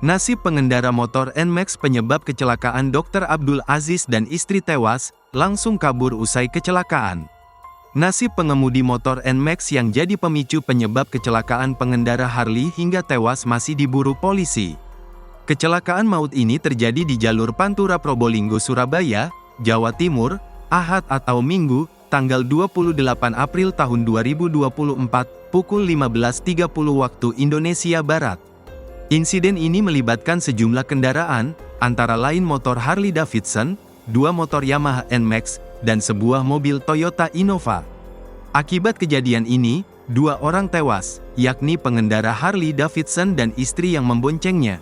Nasib pengendara motor NMAX penyebab kecelakaan Dr. Abdul Aziz dan istri tewas, langsung kabur usai kecelakaan. Nasib pengemudi motor NMAX yang jadi pemicu penyebab kecelakaan pengendara Harley hingga tewas masih diburu polisi. Kecelakaan maut ini terjadi di jalur Pantura Probolinggo Surabaya, Jawa Timur, Ahad atau Minggu, tanggal 28 April tahun 2024, pukul 15.30 waktu Indonesia Barat. Insiden ini melibatkan sejumlah kendaraan, antara lain motor Harley Davidson, 2 motor Yamaha NMAX, dan sebuah mobil Toyota Innova. Akibat kejadian ini, 2 orang tewas, yakni pengendara Harley Davidson dan istri yang memboncengnya.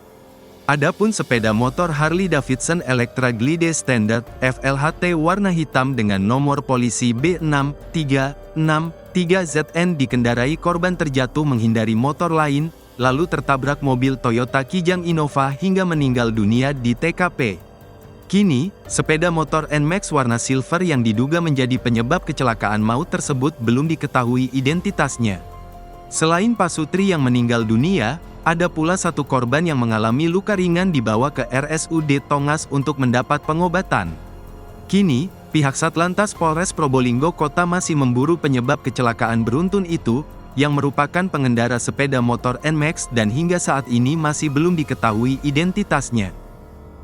Adapun sepeda motor Harley Davidson Electra Glide Standard FLHT warna hitam dengan nomor polisi B6363ZN dikendarai korban terjatuh menghindari motor lain, lalu tertabrak mobil Toyota Kijang Innova hingga meninggal dunia di TKP. Kini, sepeda motor NMAX warna silver yang diduga menjadi penyebab kecelakaan maut tersebut belum diketahui identitasnya. Selain Pasutri yang meninggal dunia, ada pula 1 korban yang mengalami luka ringan dibawa ke RSUD Tongas untuk mendapat pengobatan. Kini, pihak Satlantas Polres Probolinggo Kota masih memburu penyebab kecelakaan beruntun itu, yang merupakan pengendara sepeda motor NMAX dan hingga saat ini masih belum diketahui identitasnya.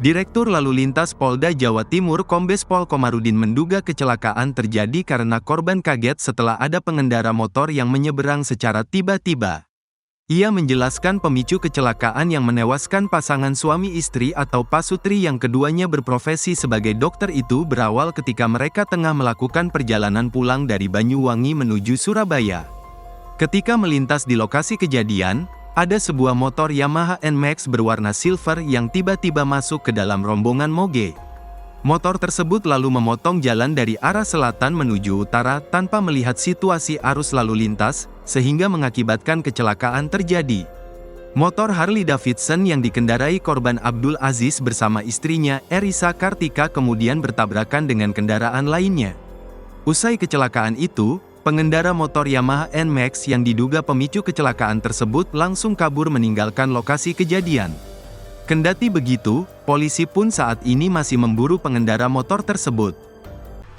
Direktur Lalu Lintas Polda Jawa Timur Kombes Pol Komarudin menduga kecelakaan terjadi karena korban kaget setelah ada pengendara motor yang menyeberang secara tiba-tiba. Ia menjelaskan pemicu kecelakaan yang menewaskan pasangan suami istri atau pasutri yang keduanya berprofesi sebagai dokter itu berawal ketika mereka tengah melakukan perjalanan pulang dari Banyuwangi menuju Surabaya. Ketika melintas di lokasi kejadian, ada sebuah motor Yamaha NMAX berwarna silver yang tiba-tiba masuk ke dalam rombongan moge. Motor tersebut lalu memotong jalan dari arah selatan menuju utara tanpa melihat situasi arus lalu lintas, sehingga mengakibatkan kecelakaan terjadi. Motor Harley Davidson yang dikendarai korban Abdul Aziz bersama istrinya, Erisa Kartika kemudian bertabrakan dengan kendaraan lainnya. Usai kecelakaan itu, pengendara motor Yamaha NMAX yang diduga pemicu kecelakaan tersebut langsung kabur meninggalkan lokasi kejadian. Kendati begitu, polisi pun saat ini masih memburu pengendara motor tersebut.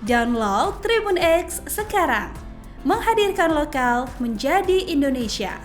Download Tribun X sekarang, menghadirkan lokal menjadi Indonesia.